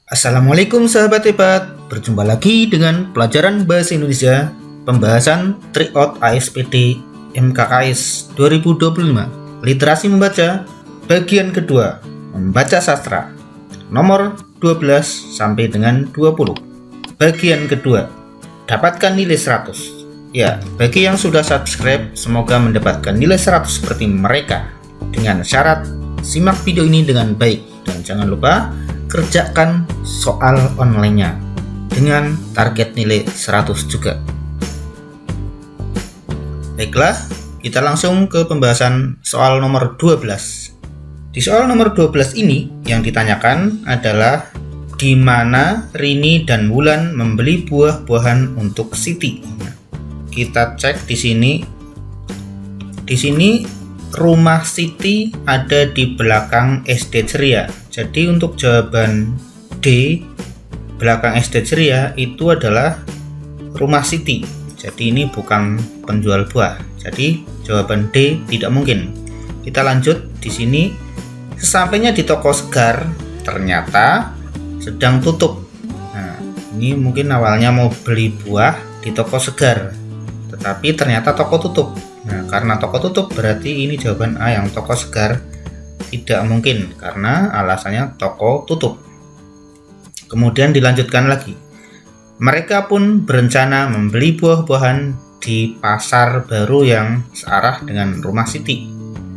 Assalamualaikum sahabat hebat, berjumpa lagi dengan pelajaran Bahasa Indonesia pembahasan Tryout ASPD MKKS 2025 Literasi Membaca bagian kedua, Membaca Sastra nomor 12 sampai dengan 20. Bagian kedua, dapatkan nilai 100. Ya, bagi yang sudah subscribe semoga mendapatkan nilai 100 seperti mereka. Dengan syarat simak video ini dengan baik dan jangan lupa kerjakan soal online-nya dengan target nilai 100 juga. Baiklah, kita langsung ke pembahasan soal nomor 12. Di soal nomor 12 ini yang ditanyakan adalah di mana Rini dan Wulan membeli buah-buahan untuk Siti. Nah, kita cek di sini. Di sini rumah Siti ada di belakang SD Ceria. Jadi untuk jawaban D, belakang SD Ceria itu adalah rumah Siti. Jadi ini bukan penjual buah. Jadi jawaban D tidak mungkin. Kita lanjut di sini. Sesampainya di toko segar, ternyata sedang tutup. Nah, ini mungkin awalnya mau beli buah di toko segar, tetapi ternyata toko tutup. Nah, karena toko tutup berarti ini jawaban A yang toko segar tidak mungkin karena alasannya toko tutup. Kemudian dilanjutkan lagi. Mereka pun berencana membeli buah-buahan di pasar baru yang searah dengan rumah Siti.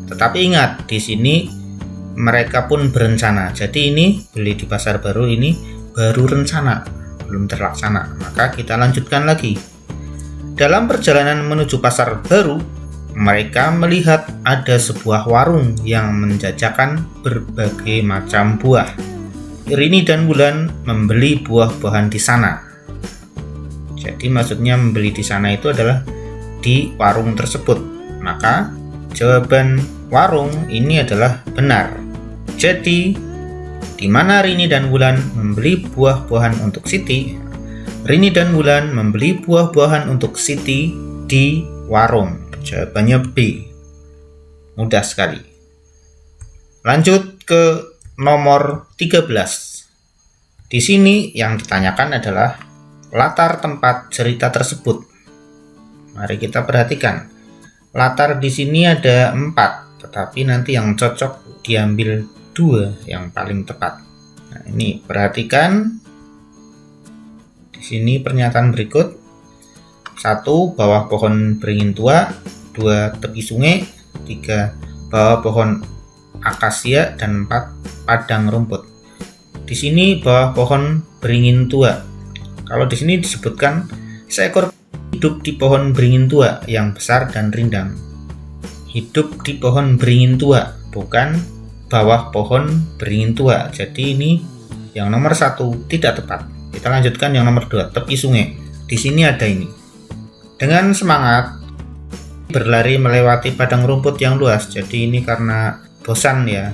Tetapi ingat, di sini mereka pun berencana. Jadi ini beli di pasar baru ini baru rencana, belum terlaksana. Maka kita lanjutkan lagi. Dalam perjalanan menuju pasar baru, mereka melihat ada sebuah warung yang menjajakan berbagai macam buah. Rini dan Wulan membeli buah-buahan di sana. Jadi maksudnya membeli di sana itu adalah di warung tersebut. Maka jawaban warung ini adalah benar. Jadi di mana Rini dan Wulan membeli buah-buahan untuk Siti? Rini dan Wulan membeli buah-buahan untuk Siti di warung. Jawabannya B. Mudah sekali. Lanjut ke nomor 13. Di sini yang ditanyakan adalah latar tempat cerita tersebut. Mari kita perhatikan. Latar di sini ada 4, tetapi nanti yang cocok diambil 2 yang paling tepat. Nah, ini perhatikan. Di sini pernyataan berikut. 1. Bawah pohon beringin tua. 2. Tepi sungai. 3. Bawah pohon akasia. Dan 4. Padang rumput. Di sini bawah pohon beringin tua. Kalau di sini disebutkan seekor hidup di pohon beringin tua yang besar dan rindang. Hidup di pohon beringin tua, bukan bawah pohon beringin tua. Jadi ini yang nomor 1 tidak tepat. Kita lanjutkan yang nomor 2, tepi sungai. Di sini ada ini. Dengan semangat berlari melewati padang rumput yang luas. Jadi ini karena bosan ya,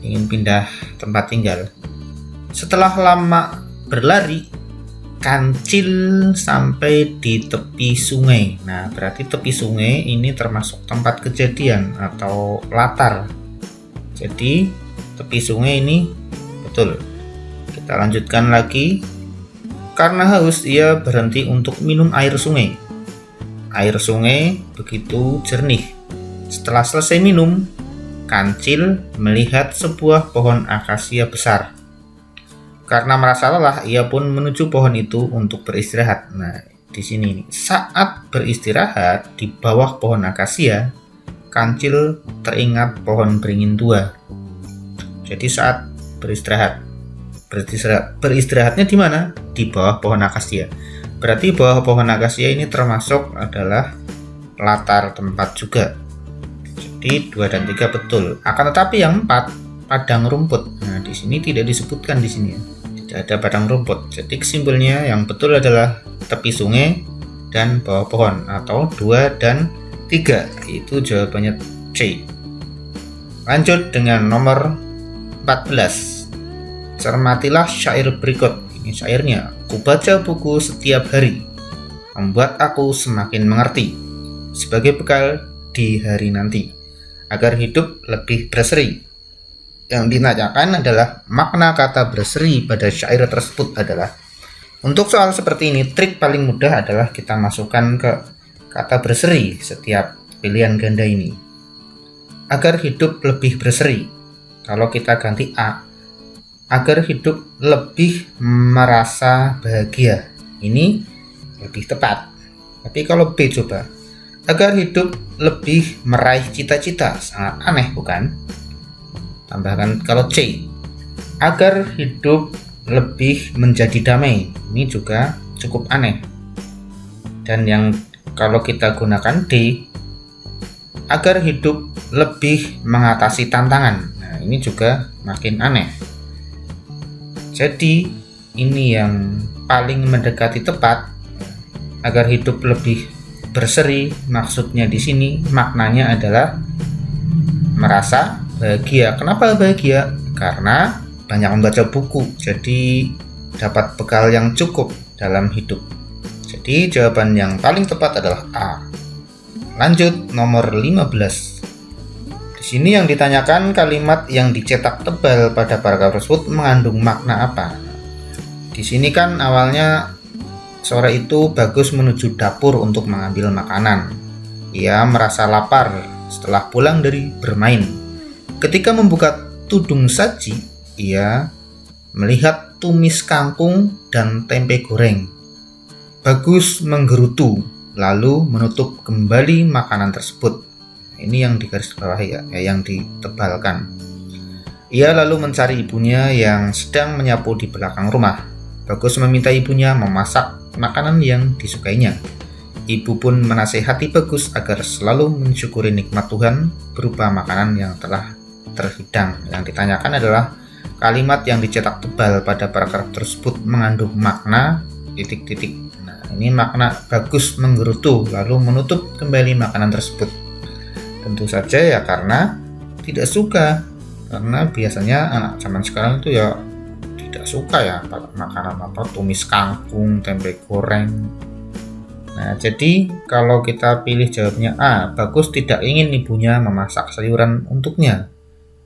ingin pindah tempat tinggal. Setelah lama berlari, Kancil sampai di tepi sungai. Nah, berarti tepi sungai ini termasuk tempat kejadian atau latar. Jadi tepi sungai ini betul. Kita lanjutkan lagi. Karena haus, ia berhenti untuk minum air sungai. Air sungai begitu jernih. Setelah selesai minum, Kancil melihat sebuah pohon akasia besar. Karena merasa lelah, ia pun menuju pohon itu untuk beristirahat. Nah, di sini saat beristirahat di bawah pohon akasia, Kancil teringat pohon beringin tua. Jadi saat beristirahatnya di mana? Di bawah pohon akasia. Berarti bawah pohon akasia ini termasuk adalah latar tempat juga. Jadi 2 dan 3 betul. Akan tetapi yang 4, padang rumput. Nah, di sini tidak disebutkan di sini ya. Tidak ada padang rumput. Jadi kesimpulannya yang betul adalah tepi sungai dan bawah pohon atau 2 dan 3. Itu jawabannya C. Lanjut dengan nomor 14. Cermatilah syair berikut. Ini syairnya. Kubaca buku setiap hari, membuat aku semakin mengerti, sebagai bekal di hari nanti, agar hidup lebih berseri. yang ditanyakan adalah makna kata berseri pada syair tersebut adalah. Untuk soal seperti ini, trik paling mudah adalah kita masukkan ke kata berseri setiap pilihan ganda ini. Agar hidup lebih berseri. Kalau kita ganti A, agar hidup lebih merasa bahagia. Ini lebih tepat. Tapi kalau B coba, agar hidup lebih meraih cita-cita. Sangat aneh bukan? Tambahkan kalau C, agar hidup lebih menjadi damai. Ini juga cukup aneh. Dan yang kalau kita gunakan D, agar hidup lebih mengatasi tantangan. Nah, ini juga makin aneh. Jadi, ini yang paling mendekati tepat. Agar hidup lebih berseri, maksudnya di sini maknanya adalah merasa bahagia. Kenapa bahagia? Karena banyak membaca buku, jadi dapat bekal yang cukup dalam hidup. Jadi jawaban yang paling tepat adalah A. Lanjut nomor 15. Di sini yang ditanyakan kalimat yang dicetak tebal pada paragraf tersebut mengandung makna apa? Di sini kan awalnya sore itu Bagus menuju dapur untuk mengambil makanan. Ia merasa lapar setelah pulang dari bermain. Ketika membuka tudung saji, ia melihat tumis kangkung dan tempe goreng. Bagus menggerutu, lalu menutup kembali makanan tersebut. Ini yang digarisbawahi yang ditebalkan. Ia lalu mencari ibunya yang sedang menyapu di belakang rumah. Bagus meminta ibunya memasak makanan yang disukainya. Ibu pun menasihati Bagus agar selalu mensyukuri nikmat Tuhan berupa makanan yang telah terhidang. Yang ditanyakan adalah kalimat yang dicetak tebal pada paragraf tersebut mengandung makna titik-titik. Nah, ini makna Bagus menggerutu lalu menutup kembali makanan tersebut. Tentu saja ya karena tidak suka. Karena biasanya anak zaman sekarang itu ya tidak suka ya makanan tumis kangkung, tempe goreng. Nah, jadi kalau kita pilih jawabnya A, Bagus tidak ingin ibunya memasak sayuran untuknya.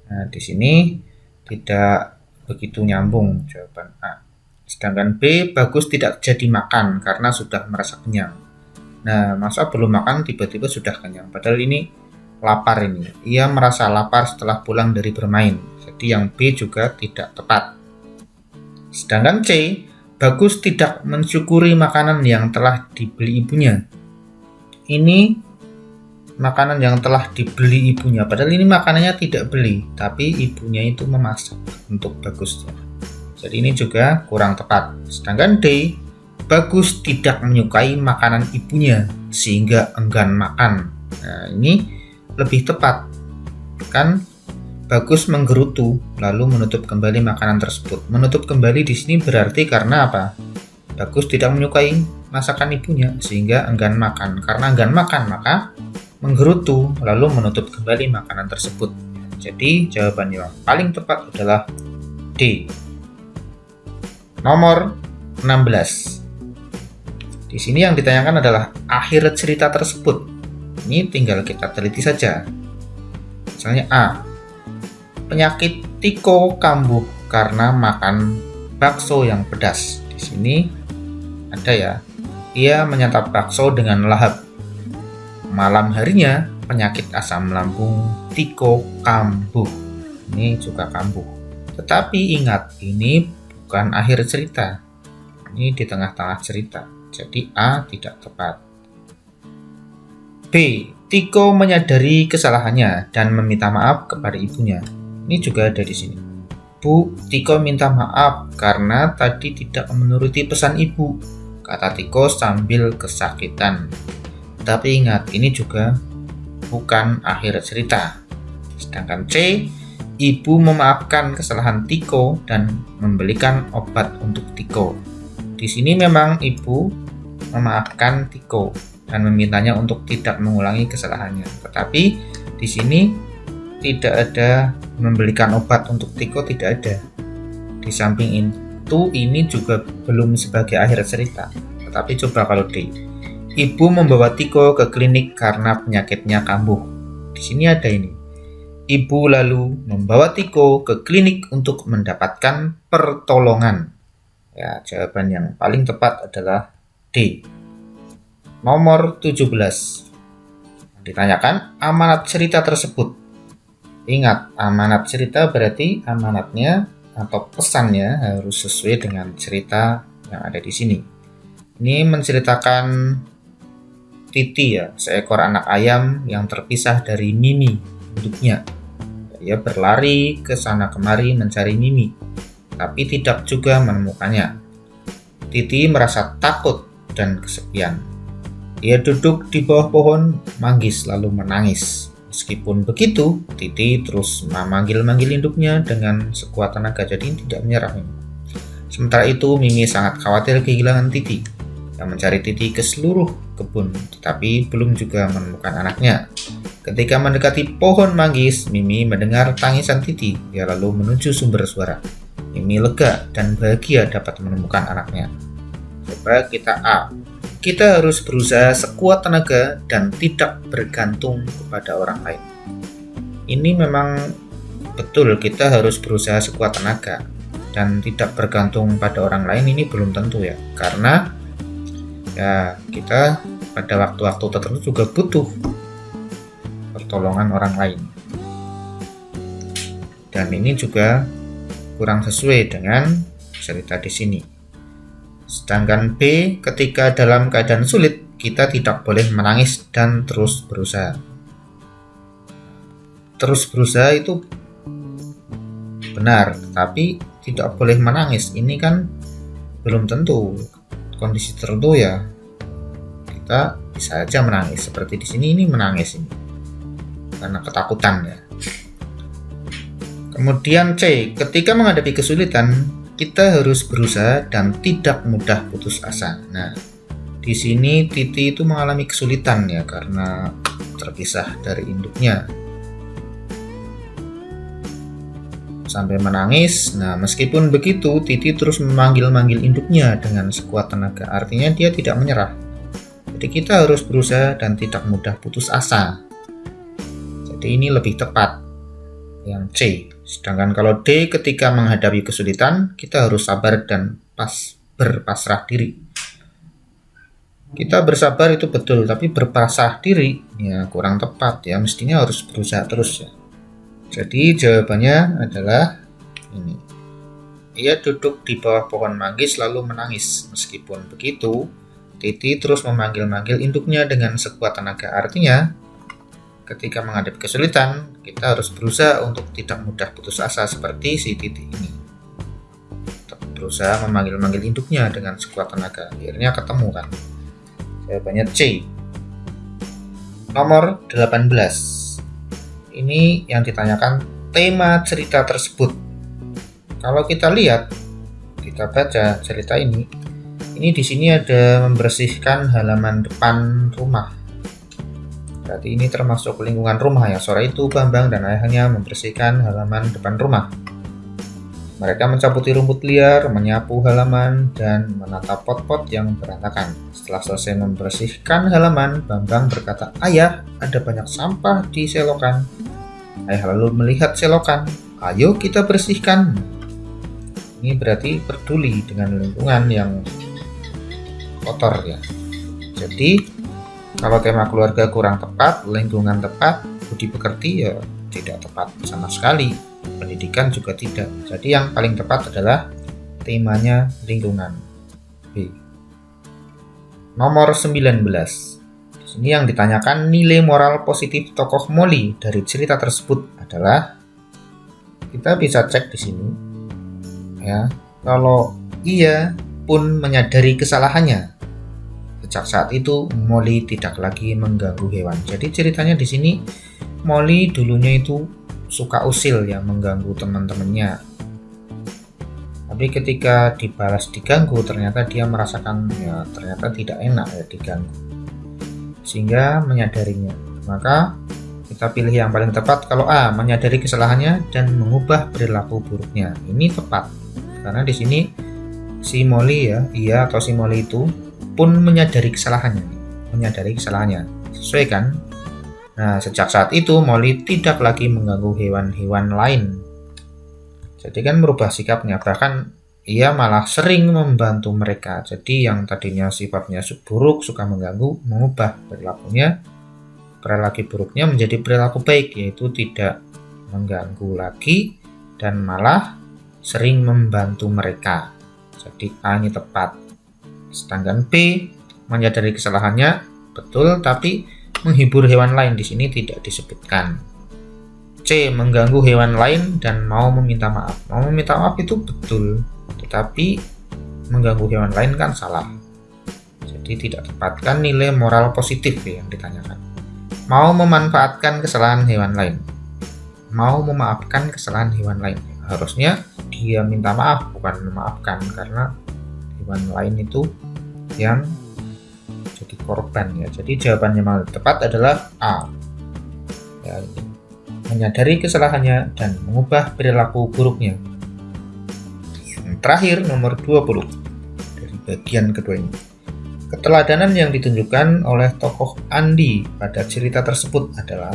Nah, di sini tidak begitu nyambung jawaban A. Sedangkan B, Bagus tidak jadi makan karena sudah merasa kenyang. Nah, masa belum makan tiba-tiba sudah kenyang. Padahal ini lapar ini. Ia merasa lapar setelah pulang dari bermain. Jadi yang B juga tidak tepat. Sedangkan C, Bagus tidak mensyukuri makanan yang telah dibeli ibunya. Ini makanan yang telah dibeli ibunya. Padahal ini makanannya tidak beli, tapi ibunya itu memasak untuk Bagus. Jadi ini juga kurang tepat. Sedangkan D, Bagus tidak menyukai makanan ibunya sehingga enggan makan. Nah, ini lebih tepat. Kan Bagus menggerutu lalu menutup kembali makanan tersebut. Menutup kembali di sini berarti karena apa? Bagus tidak menyukai masakan ibunya sehingga enggan makan. Karena enggan makan maka menggerutu lalu menutup kembali makanan tersebut. Jadi jawaban yang paling tepat adalah D. Nomor 16. Di sini yang ditanyakan adalah akhir cerita tersebut. Ini tinggal kita teliti saja. Misalnya A, penyakit Tiko kambuh karena makan bakso yang pedas. Di sini ada ya, ia menyantap bakso dengan lahap. Malam harinya penyakit asam lambung Tiko kambuh. Ini juga kambuh. Tetapi ingat, ini bukan akhir cerita. Ini di tengah-tengah cerita. Jadi A tidak tepat. B, Tiko menyadari kesalahannya dan meminta maaf kepada ibunya. Ini juga ada di sini. Bu, Tiko minta maaf karena tadi tidak menuruti pesan ibu, kata Tiko sambil kesakitan. Tapi ingat, ini juga bukan akhir cerita. Sedangkan C, ibu memaafkan kesalahan Tiko dan membelikan obat untuk Tiko. Di sini memang ibu memaafkan Tiko dan memintanya untuk tidak mengulangi kesalahannya. Tetapi di sini tidak ada membelikan obat untuk Tiko, tidak ada. Di samping itu ini juga belum sebagai akhir cerita. Tetapi coba kalau D, ibu membawa Tiko ke klinik karena penyakitnya kambuh. Di sini ada ini. Ibu lalu membawa Tiko ke klinik untuk mendapatkan pertolongan. Ya, jawaban yang paling tepat adalah D. Nomor 17. Ditanyakan amanat cerita tersebut. Ingat, amanat cerita berarti amanatnya atau pesannya harus sesuai dengan cerita yang ada di sini. Ini menceritakan Titi ya, seekor anak ayam yang terpisah dari Mimi, induknya. Ia berlari ke sana kemari mencari Mimi, tapi tidak juga menemukannya. Titi merasa takut dan kesepian. Ia duduk di bawah pohon manggis lalu menangis. Meskipun begitu, Titi terus memanggil-manggil induknya dengan sekuat tenaga, jadi tidak menyerah. Sementara itu, Mimi sangat khawatir kehilangan Titi. Yang mencari Titi ke seluruh kebun, tetapi belum juga menemukan anaknya. Ketika mendekati pohon manggis, Mimi mendengar tangisan Titi. Dia lalu menuju sumber suara. Mimi lega dan bahagia dapat menemukan anaknya. Coba kita A. Kita harus berusaha sekuat tenaga dan tidak bergantung kepada orang lain. Ini memang betul, kita harus berusaha sekuat tenaga dan tidak bergantung pada orang lain. Ini belum tentu ya, karena ya kita pada waktu-waktu tertentu juga butuh pertolongan orang lain. Dan ini juga kurang sesuai dengan cerita di sini. Sedangkan B, ketika dalam keadaan sulit, kita tidak boleh menangis dan terus berusaha. Terus berusaha itu benar, tapi tidak boleh menangis. Ini kan belum tentu. Kondisi tertentu ya, kita bisa aja menangis. Seperti di sini ini menangis ini karena ketakutan ya. Kemudian C, ketika menghadapi kesulitan, kita harus berusaha dan tidak mudah putus asa. Nah, di sini Titi itu mengalami kesulitan ya karena terpisah dari induknya. Sampai menangis. Nah, meskipun begitu, Titi terus memanggil-manggil induknya dengan sekuat tenaga. Artinya dia tidak menyerah. Jadi kita harus berusaha dan tidak mudah putus asa. Jadi ini lebih tepat yang C. Sedangkan kalau D, ketika menghadapi kesulitan, kita harus sabar dan berpasrah diri. Kita bersabar itu betul, tapi berpasrah diri ya kurang tepat ya. Mestinya harus berusaha terus ya. Jadi jawabannya adalah ini. Ia duduk di bawah pohon manggis lalu menangis. Meskipun begitu, Titi terus memanggil-manggil induknya dengan sekuat tenaga. Artinya, ketika menghadapi kesulitan, kita harus berusaha untuk tidak mudah putus asa seperti si Titi ini. Tetap berusaha memanggil-manggil induknya dengan sekuat tenaga. Akhirnya ketemu kan. Jawabannya C. Nomor 18. Ini yang ditanyakan tema cerita tersebut. Kalau kita lihat, kita baca cerita ini di sini ada membersihkan halaman depan rumah. Berarti ini termasuk lingkungan rumah ya. Sore itu Bambang dan ayahnya membersihkan halaman depan rumah. Mereka mencabuti rumput liar, menyapu halaman, dan menata pot-pot yang berantakan. Setelah selesai membersihkan halaman, Bambang berkata, "Ayah, ada banyak sampah di selokan." Ayah lalu melihat selokan. "Ayo kita bersihkan." Ini berarti peduli dengan lingkungan yang kotor ya. Jadi kalau tema keluarga kurang tepat, lingkungan tepat, budi pekerti ya tidak tepat sama sekali. Pendidikan juga tidak. Jadi yang paling tepat adalah temanya lingkungan. B. Nomor 19. Di sini yang ditanyakan nilai moral positif tokoh Molly dari cerita tersebut adalah, kita bisa cek di sini ya. Kalau ia pun menyadari kesalahannya. Sejak saat itu Molly tidak lagi mengganggu hewan. Jadi ceritanya di sini Molly dulunya itu suka usil ya, mengganggu teman-temannya. Tapi ketika dibalas diganggu, ternyata dia merasakan ya ternyata tidak enak ya diganggu. Sehingga menyadarinya. Maka kita pilih yang paling tepat kalau A, menyadari kesalahannya dan mengubah perilaku buruknya. Ini tepat. Karena di sini si Molly ya, ia atau si Molly itu pun menyadari kesalahannya. Sesuai kan? Nah, sejak saat itu Molly tidak lagi mengganggu hewan-hewan lain. Jadi kan merubah sikapnya, bahkan ia malah sering membantu mereka. Jadi yang tadinya sifatnya buruk, suka mengganggu, mengubah perilakunya, perilaku buruknya menjadi perilaku baik, yaitu tidak mengganggu lagi dan malah sering membantu mereka. Jadi A ini tepat. Sedangkan B menyadari kesalahannya betul, tapi menghibur hewan lain di sini tidak disebutkan. C mengganggu hewan lain dan mau meminta maaf. Mau meminta maaf itu betul, tetapi mengganggu hewan lain kan salah. Jadi tidak tepat, kan nilai moral positif yang ditanyakan. Mau memanfaatkan kesalahan hewan lain. Mau memaafkan kesalahan hewan lain. Harusnya dia minta maaf, bukan memaafkan, karena hewan lain itu yang jadi korban ya. Jadi jawabannya yang tepat adalah A. Ya, menyadari kesalahannya dan mengubah perilaku buruknya. Yang terakhir nomor 20 dari bagian kedua ini. Keteladanan yang ditunjukkan oleh tokoh Andi pada cerita tersebut adalah,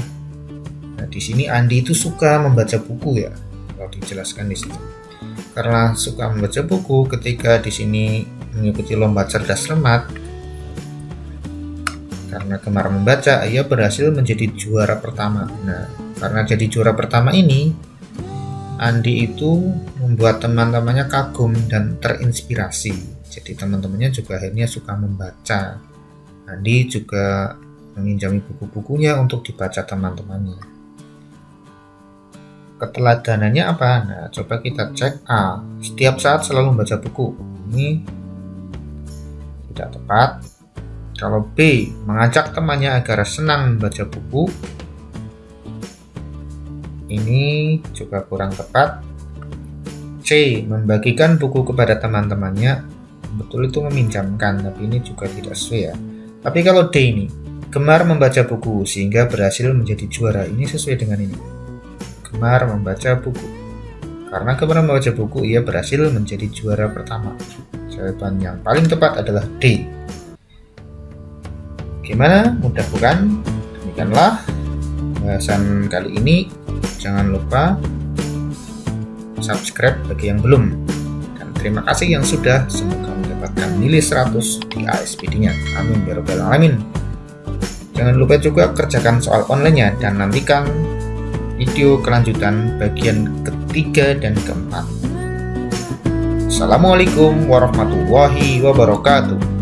nah di sini Andi itu suka membaca buku ya, kalau dijelaskan di sini. Karena suka membaca buku, ketika di sini mengikuti lomba cerdas cermat, karena gemar membaca, ia berhasil menjadi juara pertama. Nah, karena jadi juara pertama ini, Andi itu membuat teman-temannya kagum dan terinspirasi. Jadi teman-temannya juga akhirnya suka membaca. Andi juga meminjami buku-bukunya untuk dibaca teman-temannya. Keteladanannya apa? Nah, coba kita cek A. Setiap saat selalu membaca buku. Ini tidak tepat. Kalau B, mengajak temannya agar senang membaca buku. Ini juga kurang tepat. C, membagikan buku kepada teman-temannya. Betul, itu meminjamkan, tapi ini juga tidak sesuai ya. Tapi kalau D ini, gemar membaca buku sehingga berhasil menjadi juara. Ini sesuai dengan ini. Gemar membaca buku. Karena gemar membaca buku, ia berhasil menjadi juara pertama. Jawaban yang paling tepat adalah D. Gimana? Mudah bukan? Demikianlah bahasan kali ini. Jangan lupa subscribe bagi yang belum. Dan terima kasih yang sudah. Semoga mendapatkan nilai 100 di ASPD-nya. Amin ya rabbal alamin. Jangan lupa juga kerjakan soal online-nya dan nantikan video kelanjutan bagian ketiga dan keempat. Assalamualaikum warahmatullahi wabarakatuh.